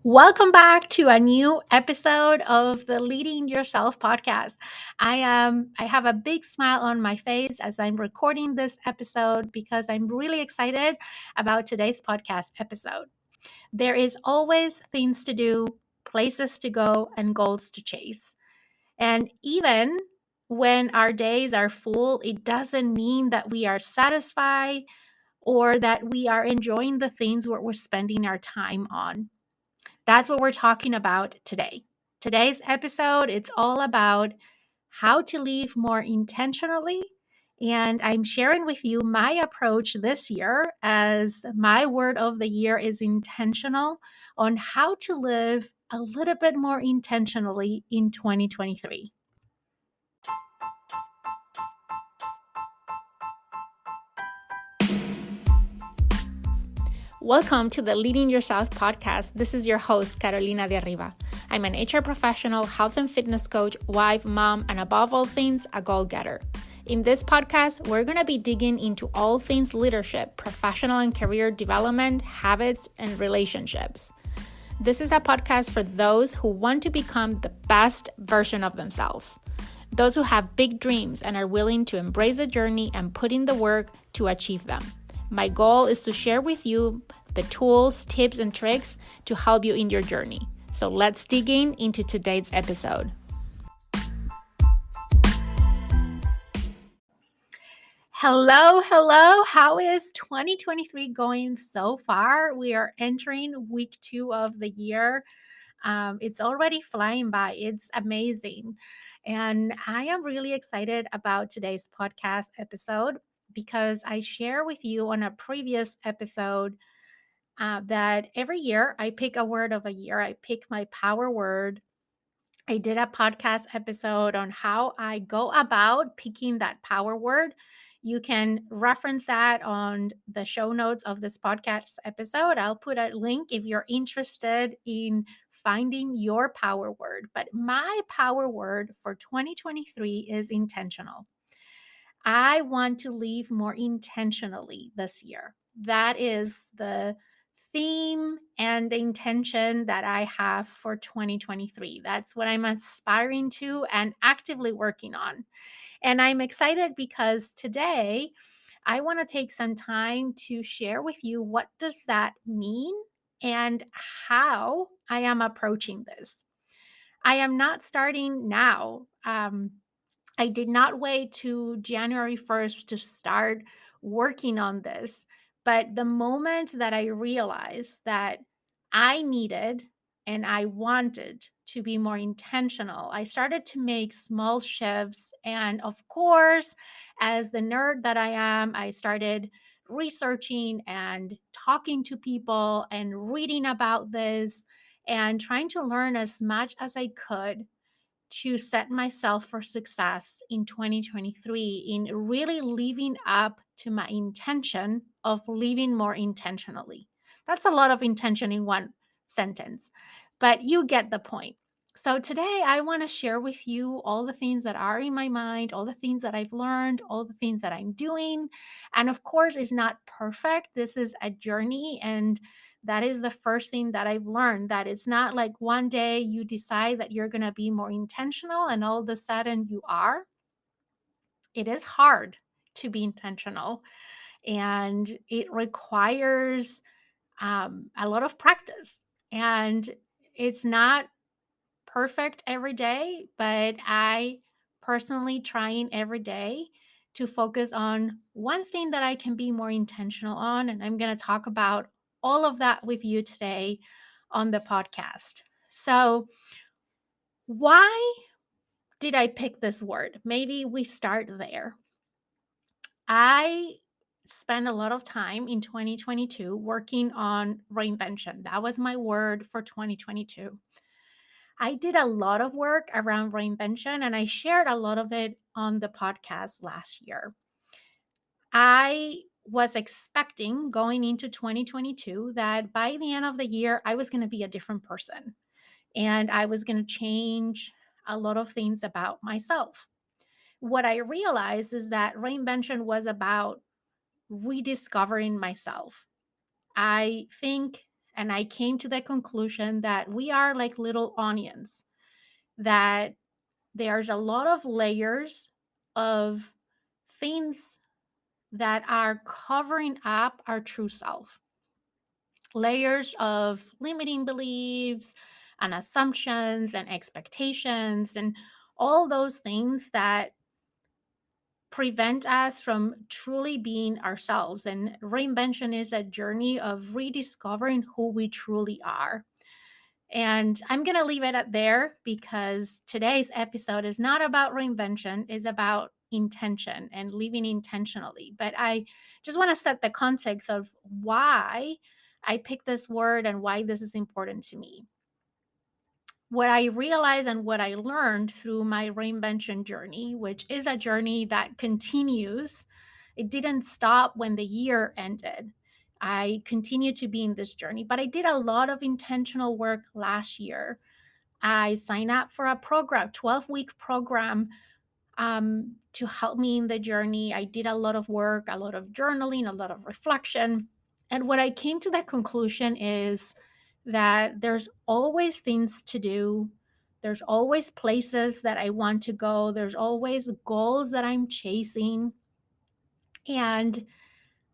Welcome back to a new episode of the Leading Yourself podcast. I have a big smile on my face as I'm recording this episode because I'm really excited about today's podcast episode. There is always things to do, places to go, and goals to chase. And even when our days are full, it doesn't mean that we are satisfied or that we are enjoying the things what we're spending our time on. That's what we're talking about today. Today's episode, it's all about how to live more intentionally. And I'm sharing with you my approach this year as my word of the year is intentional on how to live a little bit more intentionally in 2023. Welcome to the Leading Yourself podcast. This is your host, Carolina de Arriba. I'm an HR professional, health and fitness coach, wife, mom, and above all things, a goal-getter. In this podcast, we're going to be digging into all things leadership, professional and career development, habits, and relationships. This is a podcast for those who want to become the best version of themselves. Those who have big dreams and are willing to embrace the journey and put in the work to achieve them. My goal is to share with you the tools, tips, and tricks to help you in your journey. So let's dig into today's episode. Hello. How is 2023 going so far? We are entering week 2 of the year. It's already flying by. It's amazing. And I am really excited about today's podcast episode because I share with you on a previous episode that every year I pick a word of a year. I pick my power word. I did a podcast episode on how I go about picking that power word. You can reference that on the show notes of this podcast episode. I'll put a link if you're interested in finding your power word. But my power word for 2023 is intentional. I want to live more intentionally this year. That is the theme and the intention that I have for 2023. That's what I'm aspiring to and actively working on. And I'm excited because today I want to take some time to share with you what does that mean and how I am approaching this. I am not starting now. I did not wait to January 1st to start working on this. But the moment that I realized that I needed and I wanted to be more intentional, I started to make small shifts. And of course, as the nerd that I am, I started researching and talking to people and reading about this and trying to learn as much as I could to set myself for success in 2023 in really living up to my intention of living more intentionally. That's a lot of intention in one sentence, but you get the point. So today I want to share with you all the things that are in my mind, all the things that I've learned, all the things that I'm doing. And of course, it's not perfect. This is a journey, and that is the first thing that I've learned, that it's not like one day you decide that you're going to be more intentional and all of a sudden you are. It is hard to be intentional, and it requires a lot of practice. And it's not perfect every day, but I personally trying every day to focus on one thing that I can be more intentional on. And I'm going to talk about all of that with you today on the podcast. So, why did I pick this word? Maybe we start there. I spent a lot of time in 2022 working on reinvention. That was my word for 2022. I did a lot of work around reinvention and I shared a lot of it on the podcast last year. I was expecting going into 2022 that by the end of the year, I was going to be a different person and I was going to change a lot of things about myself. What I realized is that reinvention was about rediscovering myself. I think And I came to the conclusion that we are like little onions, that there's a lot of layers of things that are covering up our true self, layers of limiting beliefs and assumptions and expectations and all those things that prevent us from truly being ourselves. And reinvention is a journey of rediscovering who we truly are. And I'm going to leave it at there because today's episode is not about reinvention, it's about intention and living intentionally. But I just want to set the context of why I picked this word and why this is important to me. What I realized and what I learned through my reinvention journey, which is a journey that continues, it didn't stop when the year ended. I continue to be in this journey, but I did a lot of intentional work last year. I signed up for a program, 12-week program, to help me in the journey. I did a lot of work, a lot of journaling, a lot of reflection. And what I came to that conclusion is that there's always things to do. There's always places that I want to go. There's always goals that I'm chasing. And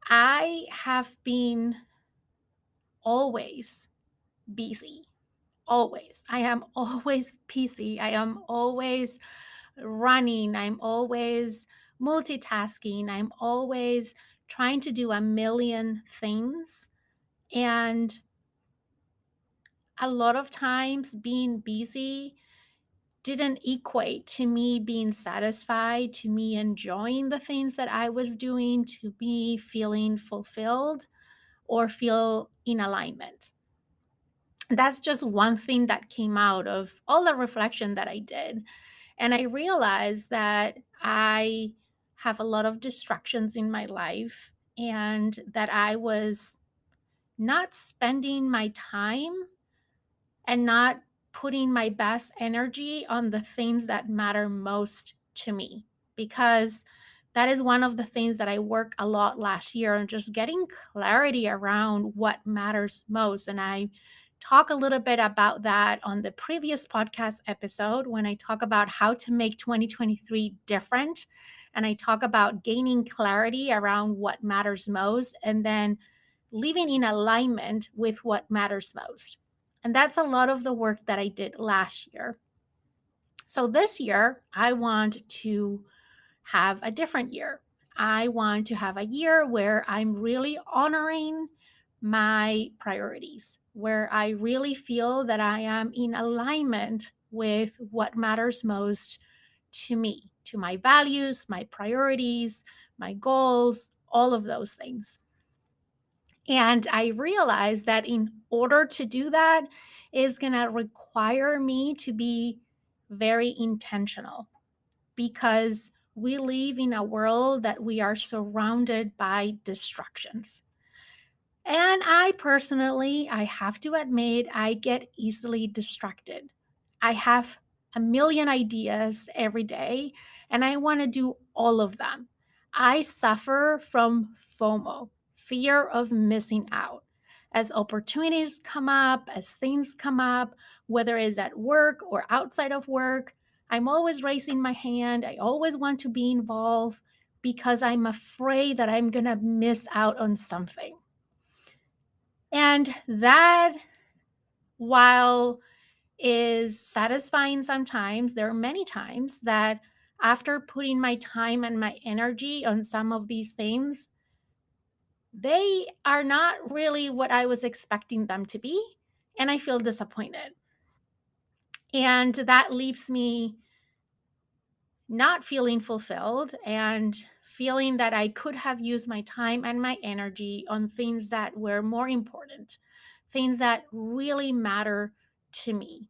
I have been always busy. Always. I am always busy. I am always running. I'm always multitasking. I'm always trying to do a million things. And a lot of times being busy didn't equate to me being satisfied, to me enjoying the things that I was doing, to me feeling fulfilled or feel in alignment. That's just one thing that came out of all the reflection that I did. And I realized that I have a lot of distractions in my life and that I was not spending my time and not putting my best energy on the things that matter most to me, because that is one of the things that I worked a lot last year and just getting clarity around what matters most. And I talk a little bit about that on the previous podcast episode when I talk about how to make 2023 different. And I talk about gaining clarity around what matters most and then living in alignment with what matters most. And that's a lot of the work that I did last year. So this year, I want to have a different year. I want to have a year where I'm really honoring my priorities, where I really feel that I am in alignment with what matters most to me, to my values, my priorities, my goals, all of those things. And I realized that in order to do that is going to require me to be very intentional, because we live in a world that we are surrounded by distractions. And I personally, I have to admit, I get easily distracted. I have a million ideas every day and I want to do all of them. I suffer from FOMO, fear of missing out. As opportunities come up, as things come up, whether it's at work or outside of work, I'm always raising my hand. I always want to be involved because I'm afraid that I'm going to miss out on something. And that, while is satisfying sometimes, there are many times that after putting my time and my energy on some of these things, they are not really what I was expecting them to be. And I feel disappointed. And that leaves me not feeling fulfilled and feeling that I could have used my time and my energy on things that were more important, things that really matter to me.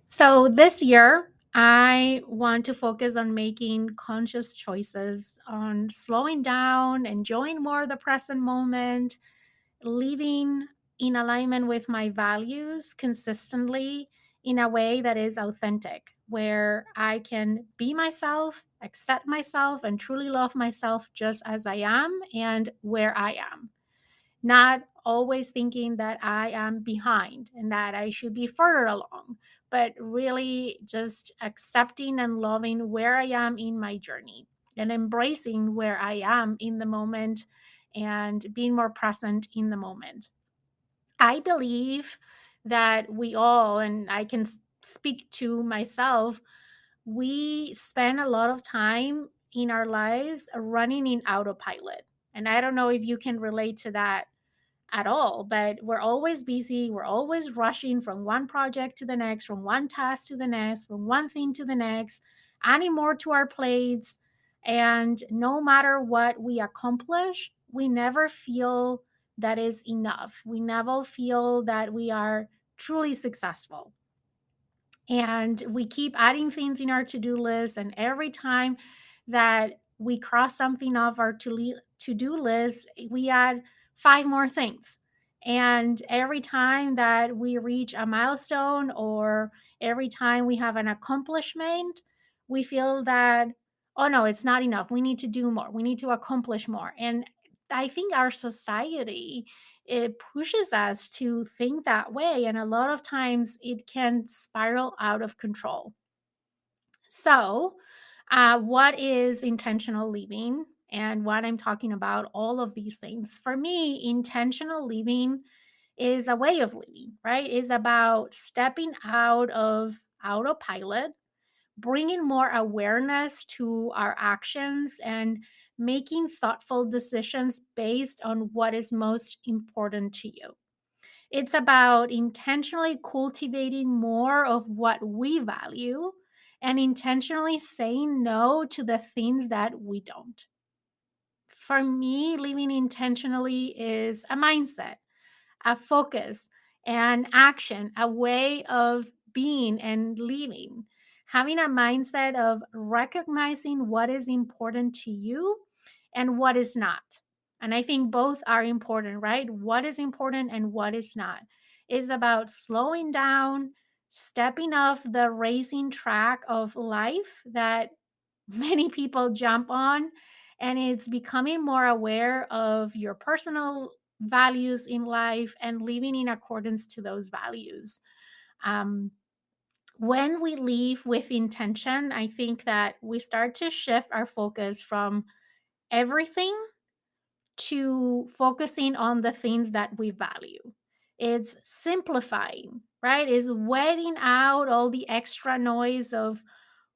So this year, I want to focus on making conscious choices, on slowing down, enjoying more of the present moment, living in alignment with my values consistently in a way that is authentic, where I can be myself, accept myself, and truly love myself just as I am and where I am. not always thinking that I am behind and that I should be further along, but really just accepting and loving where I am in my journey and embracing where I am in the moment and being more present in the moment. I believe that we all, and I can speak to myself, we spend a lot of time in our lives running in autopilot. And I don't know if you can relate to that at all, but we're always busy. We're always rushing from one project to the next, from one task to the next, from one thing to the next, adding more to our plates. And no matter what we accomplish, we never feel that is enough. We never feel that we are truly successful. And we keep adding things in our to-do list, and every time that we cross something off our to-do list, we add five more things. And every time that we reach a milestone, or every time we have an accomplishment, we feel that, oh no, it's not enough, we need to do more, we need to accomplish more. And I think our society, it pushes us to think that way, and a lot of times it can spiral out of control. So, what is intentional living, and what I'm talking about, all of these things? For me, intentional living is a way of living, right? Is about stepping out of autopilot, bringing more awareness to our actions, and making thoughtful decisions based on what is most important to you. It's about intentionally cultivating more of what we value and intentionally saying no to the things that we don't. For me, living intentionally is a mindset, a focus, and action, a way of being and living. Having a mindset of recognizing what is important to you and what is not. And I think both are important, right? What is important and what is not. Is about slowing down, stepping off the racing track of life that many people jump on, and it's becoming more aware of your personal values in life and living in accordance to those values. um, when we live with intention, I think that we start to shift our focus from everything to focusing on the things that we value. It's simplifying, right? Is weeding out all the extra noise of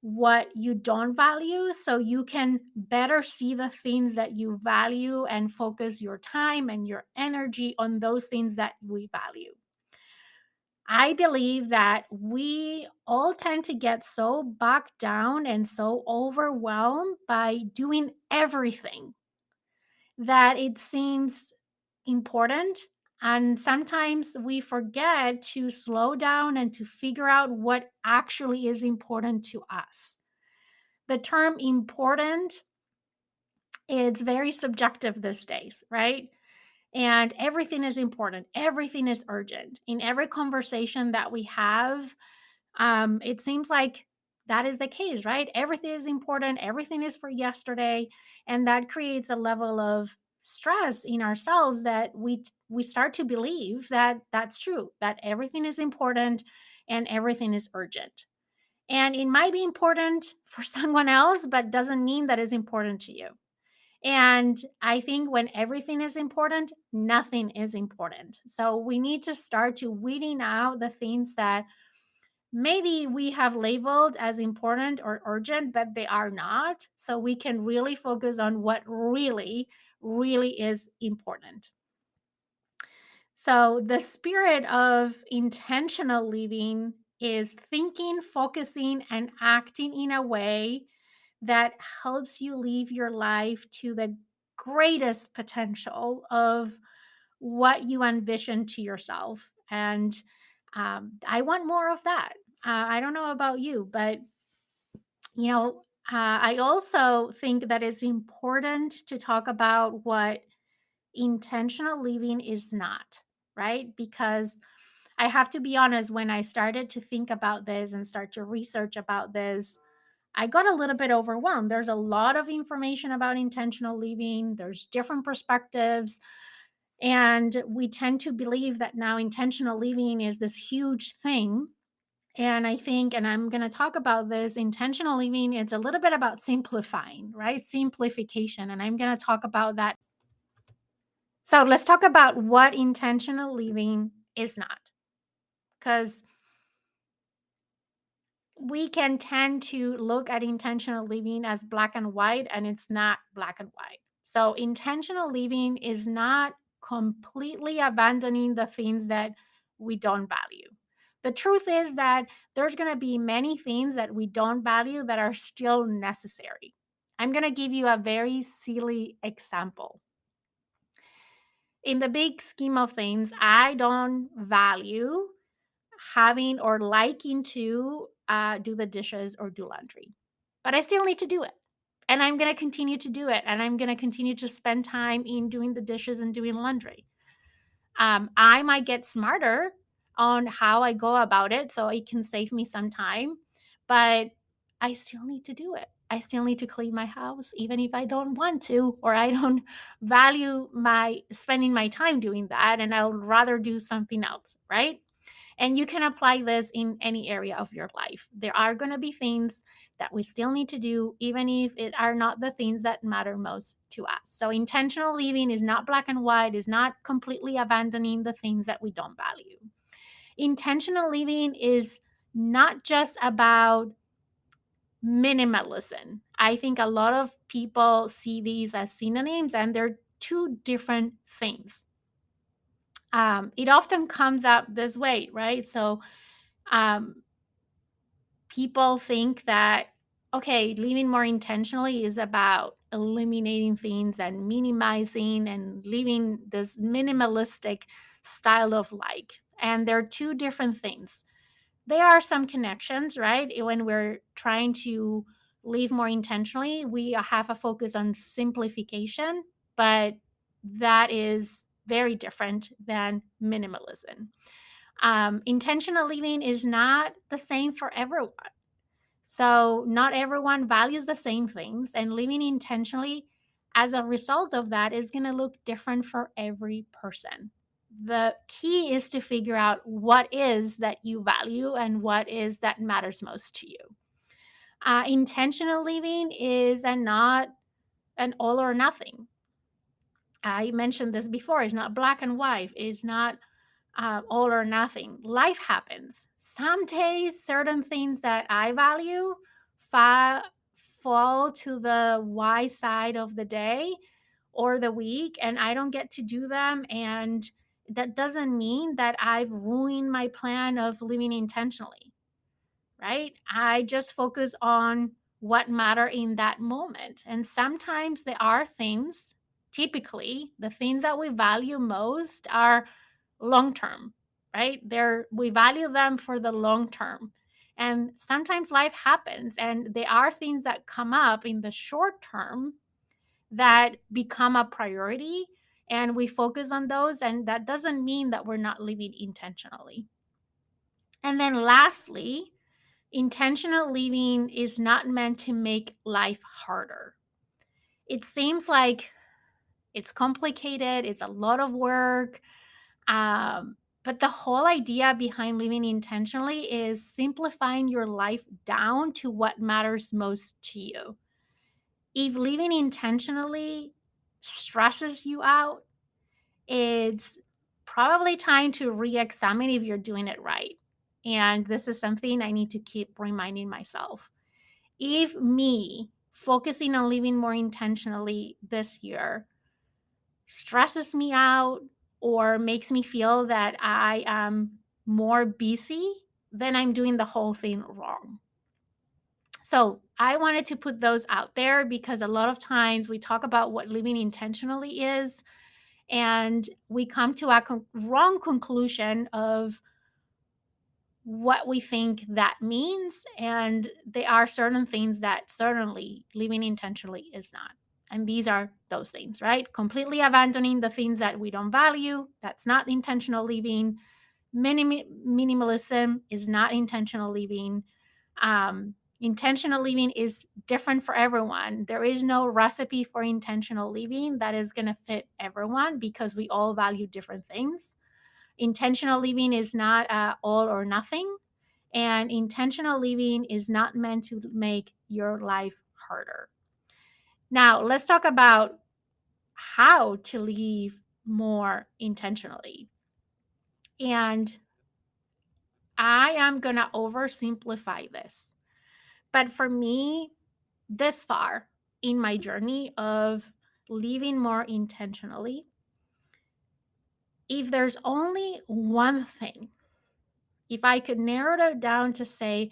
what you don't value, so you can better see the things that you value and focus your time and your energy on those things that we value. I believe that we all tend to get so bogged down and so overwhelmed by doing everything that it seems important. And sometimes we forget to slow down and to figure out what actually is important to us. The term important, it's very subjective these days, right? And everything is important, everything is urgent. In every conversation that we have, it seems like that is the case, right? Everything is important, everything is for yesterday, and that creates a level of stress in ourselves that we start to believe that that's true, that everything is important and everything is urgent. And it might be important for someone else, but doesn't mean that it's important to you. And I think when everything is important, nothing is important. So we need to start to weeding out the things that maybe we have labeled as important or urgent, but they are not. So we can really focus on what really, really is important. So the spirit of intentional living is thinking, focusing, and acting in a way that helps you live your life to the greatest potential of what you envision to yourself. And I want more of that. I don't know about you, but you know, I also think that it's important to talk about what intentional living is not, right? Because I have to be honest, when I started to think about this and start to research about this, I got a little bit overwhelmed. There's a lot of information about intentional living, there's different perspectives. And we tend to believe that now intentional living is this huge thing. And I think, and I'm going to talk about this, intentional living, it's a little bit about simplifying, right? Simplification. And I'm going to talk about that. So let's talk about what intentional living is not. Because we can tend to look at intentional living as black and white, and it's not black and white. So, intentional living is not completely abandoning the things that we don't value. The truth is that there's going to be many things that we don't value that are still necessary. I'm going to give you a very silly example. In the big scheme of things, I don't value having or liking to do the dishes or do laundry. But I still need to do it. And I'm going to continue to do it. And I'm going to continue to spend time in doing the dishes and doing laundry. I might get smarter on how I go about it so it can save me some time, but I still need to do it. I still need to clean my house, even if I don't want to, or I don't value my spending my time doing that. And I would rather do something else, right? And you can apply this in any area of your life. There are going to be things that we still need to do, even if it are not the things that matter most to us. So, intentional living is not black and white, is not completely abandoning the things that we don't value. Intentional living is not just about minimalism. I think a lot of people see these as synonyms, and they're two different things. It often comes up this way, right? So, um, people think that, okay, living more intentionally is about eliminating things and minimizing and living this minimalistic style of life. And they're two different things. There are some connections, right? When we're trying to live more intentionally, we have a focus on simplification, but that is very different than minimalism. Intentional living is not the same for everyone. So, not everyone values the same things, and living intentionally as a result of that is going to look different for every person. The key is to figure out what is that you value and what is that matters most to you. Intentional living is not an all or nothing. I mentioned this before. It's not black and white. It's not all or nothing. Life happens. Some days, certain things that I value fa- fall to the Y side of the day or the week, and I don't get to do them. And that doesn't mean that I've ruined my plan of living intentionally, right? I just focus on what matter in that moment. And sometimes there are things, typically, the things that we value most are long term, right? We value them for the long term. And sometimes life happens and there are things that come up in the short term that become a priority, and we focus on those, and that doesn't mean that we're not living intentionally. And then lastly, intentional living is not meant to make life harder. It seems like it's complicated, it's a lot of work. But the whole idea behind living intentionally is simplifying your life down to what matters most to you. If living intentionally stresses you out, it's probably time to re examine if you're doing it right. And this is something I need to keep reminding myself. If me focusing on living more intentionally this year stresses me out or makes me feel that I am more busy, then I'm doing the whole thing wrong. So I wanted to put those out there because a lot of times we talk about what living intentionally is, and we come to a wrong conclusion of what we think that means. And there are certain things that certainly living intentionally is not. And these are those things, right? Completely abandoning the things that we don't value. That's not intentional living. Minimalism is not intentional living. Intentional living is different for everyone. There is no recipe for intentional living that is going to fit everyone because we all value different things. Intentional living is not all or nothing, and intentional living is not meant to make your life harder. Now, let's talk about how to live more intentionally. And I am going to oversimplify this. But for me, this far in my journey of living more intentionally, if there's only one thing, if I could narrow it down to say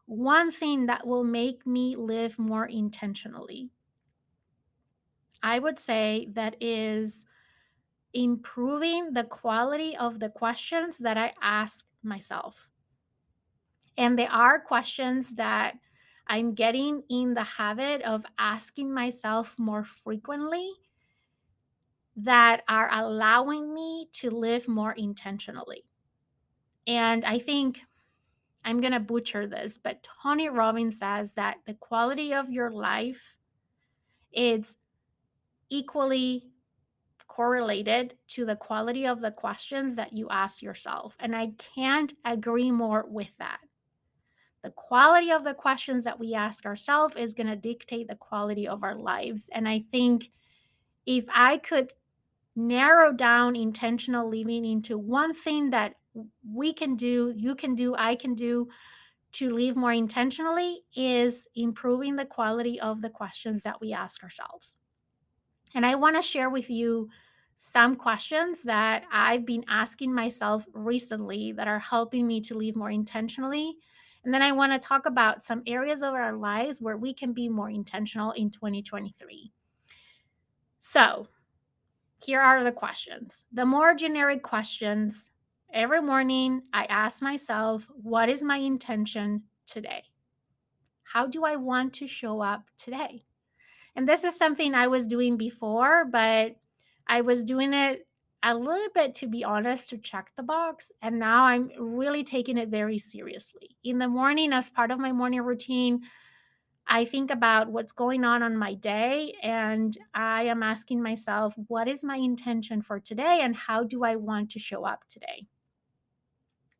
one thing that will make me live more intentionally, I would say that is improving the quality of the questions that I ask myself. And there are questions that I'm getting in the habit of asking myself more frequently that are allowing me to live more intentionally. And I think I'm going to butcher this, but Tony Robbins says that the quality of your life is equally correlated to the quality of the questions that you ask yourself. And I can't agree more with that. The quality of the questions that we ask ourselves is going to dictate the quality of our lives. And I think if I could narrow down intentional living into one thing that we can do, you can do, I can do to live more intentionally, is improving the quality of the questions that we ask ourselves. And I want to share with you some questions that I've been asking myself recently that are helping me to live more intentionally. And then I want to talk about some areas of our lives where we can be more intentional in 2023. So, here are the questions. The more generic questions. Every morning, I ask myself, what is my intention today? How do I want to show up today? And this is something I was doing before, but I was doing it a little bit, to be honest, to check the box. And now I'm really taking it very seriously. In the morning, as part of my morning routine, I think about what's going on my day, and I am asking myself, what is my intention for today and how do I want to show up today?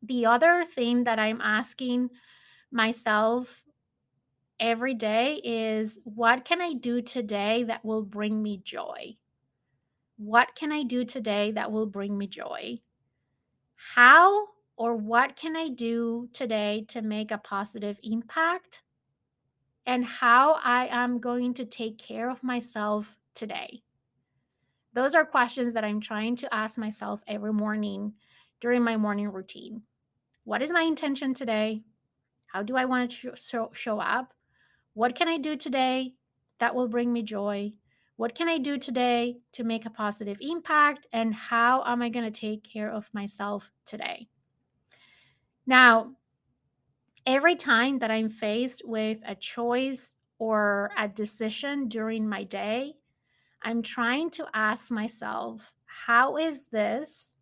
The other thing that I'm asking myself every day is, what can I do today that will bring me joy? What can I do today that will bring me joy? How or what can I do today to make a positive impact? And how I am going to take care of myself today? Those are questions that I'm trying to ask myself every morning during my morning routine. What is my intention today? How do I want to show up? What can I do today that will bring me joy? What can I do today to make a positive impact? And how am I going to take care of myself today? Now, every time that I'm faced with a choice or a decision during my day, I'm trying to ask myself, how is this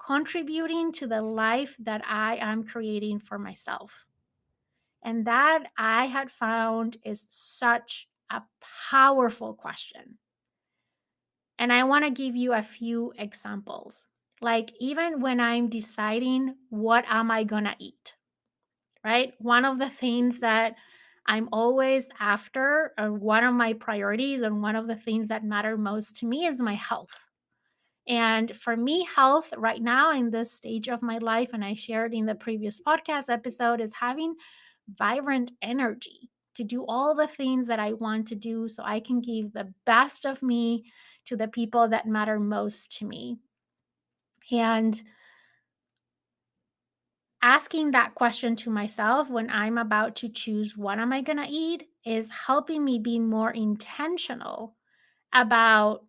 contributing to the life that I am creating for myself? And that I had found is such a powerful question. And I want to give you a few examples. Like, even when I'm deciding what am I going to eat, right? One of the things that I'm always after, or one of my priorities, and one of the things that matter most to me is my health. And for me, health right now in this stage of my life, and I shared in the previous podcast episode, is having vibrant energy to do all the things that I want to do so I can give the best of me to the people that matter most to me. And asking that question to myself when I'm about to choose what am I going to eat is helping me be more intentional about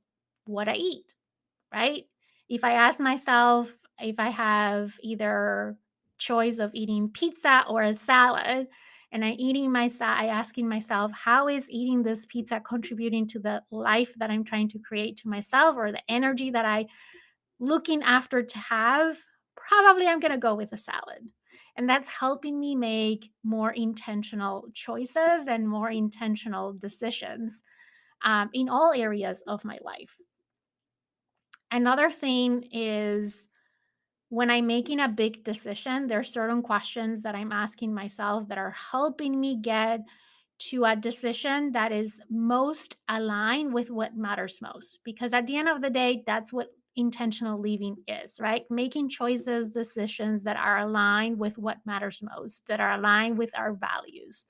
what I eat, right? If I ask myself if I have either choice of eating pizza or a salad, and I asking myself, how is eating this pizza contributing to the life that I'm trying to create to myself, or the energy that I looking after to have? Probably I'm going to go with a salad. And that's helping me make more intentional choices and more intentional decisions in all areas of my life. Another thing is when I'm making a big decision, there are certain questions that I'm asking myself that are helping me get to a decision that is most aligned with what matters most. Because at the end of the day, that's what intentional living is, right? Making choices, decisions that are aligned with what matters most, that are aligned with our values.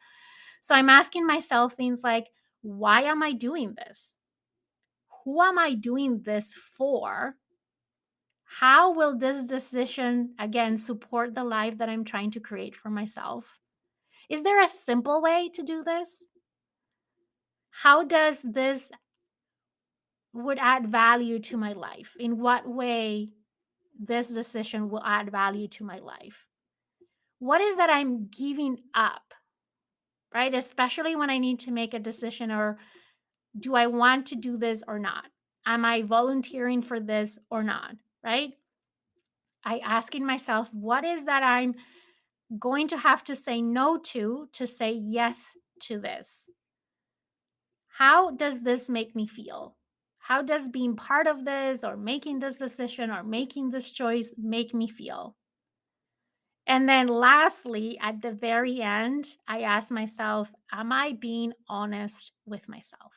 So I'm asking myself things like, why am I doing this? Who am I doing this for? How will this decision, again, support the life that I'm trying to create for myself? Is there a simple way to do this? How does this would add value to my life? In what way this decision will add value to my life? What is that I'm giving up, right? Especially when I need to make a decision, or do I want to do this or not? Am I volunteering for this or not, right? I asking myself, what is that I'm going to have to say no to say yes to this? How does this make me feel? How does being part of this or making this decision or making this choice make me feel? And then lastly, at the very end, I ask myself, am I being honest with myself?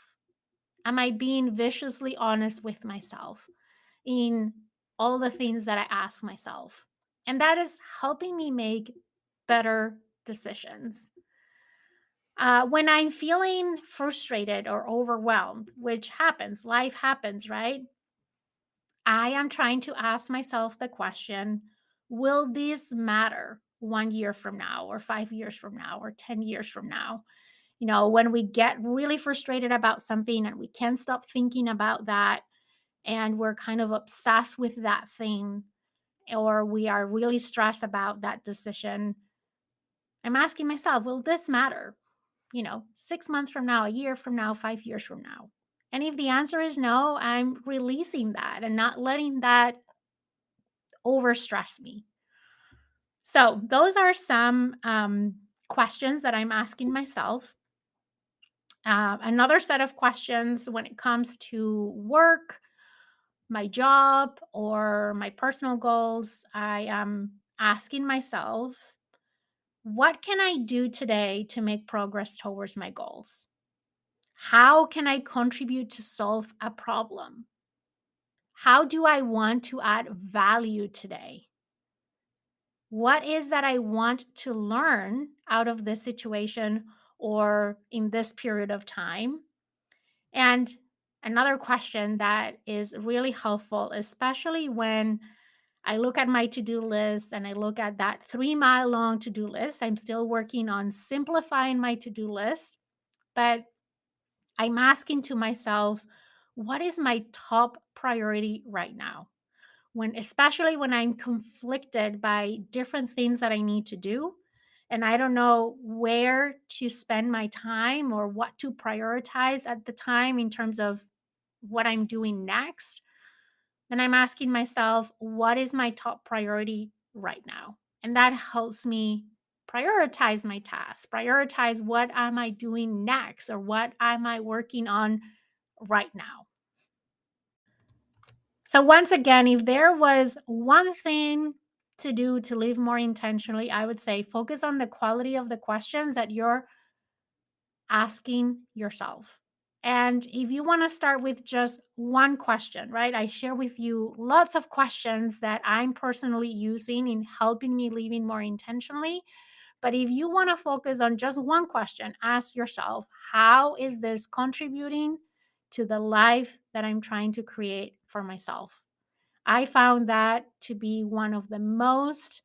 Am I being viciously honest with myself in all the things that I ask myself? And that is helping me make better decisions. When I'm feeling frustrated or overwhelmed, which happens, life happens, right? I am trying to ask myself the question, will this matter 1 year from now, or 5 years from now, or 10 years from now? You know, when we get really frustrated about something and we can't stop thinking about that, and we're kind of obsessed with that thing, or we are really stressed about that decision, I'm asking myself, will this matter? 6 months from now, a year from now, 5 years from now? And if the answer is no, I'm releasing that and not letting that overstress me. So, those are some questions that I'm asking myself. Another set of questions when it comes to work, my job, or my personal goals, I am asking myself, what can I do today to make progress towards my goals? How can I contribute to solve a problem? How do I want to add value today? What is that I want to learn out of this situation or in this period of time? And another question that is really helpful, especially when I look at my to do list and I look at that 3 mile long to do list. I'm still working on simplifying my to do list, but I'm asking to myself, what is my top priority right now? Especially when I'm conflicted by different things that I need to do, and I don't know where to spend my time or what to prioritize at the time in terms of what I'm doing next, then I'm asking myself, what is my top priority right now? And that helps me prioritize my tasks, prioritize what am I doing next, or what am I working on right now. So, once again, if there was one thing to do to live more intentionally, I would say focus on the quality of the questions that you're asking yourself. And if you want to start with just one question, right? I share with you lots of questions that I'm personally using in helping me living more intentionally. But if you want to focus on just one question, ask yourself, how is this contributing to the life that I'm trying to create for myself? I found that to be one of the most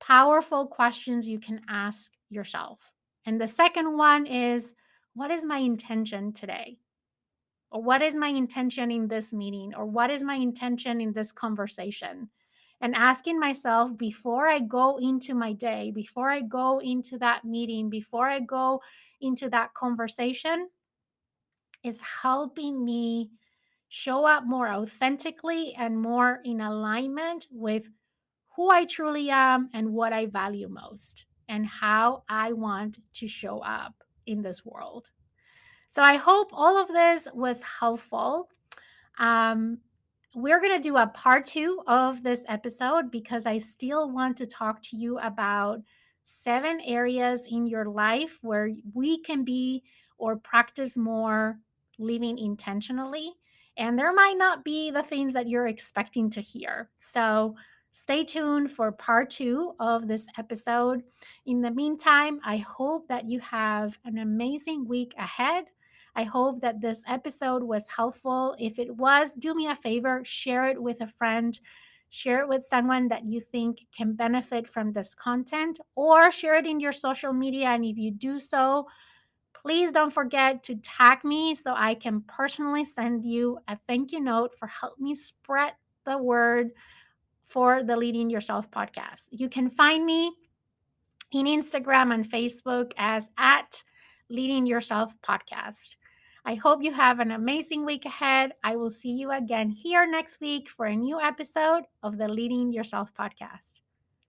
powerful questions you can ask yourself. And the second one is, what is my intention today? Or what is my intention in this meeting? Or what is my intention in this conversation? And asking myself before I go into my day, before I go into that meeting, before I go into that conversation, is helping me show up more authentically and more in alignment with who I truly am and what I value most and how I want to show up in this world. So I hope all of this was helpful. Um, we're going to do a part two of this episode because I still want to talk to you about 7 areas in your life where we can be or practice more living intentionally. And there might not be the things that you're expecting to hear. So stay tuned for part two of this episode. In the meantime, I hope that you have an amazing week ahead. I hope that this episode was helpful. If it was, do me a favor, share it with a friend, share it with someone that you think can benefit from this content, or share it in your social media. And if you do so, please don't forget to tag me so I can personally send you a thank you note for helping me spread the word for the Leading Yourself podcast. You can find me in Instagram and Facebook as at Leading Yourself Podcast. I hope you have an amazing week ahead. I will see you again here next week for a new episode of the Leading Yourself Podcast.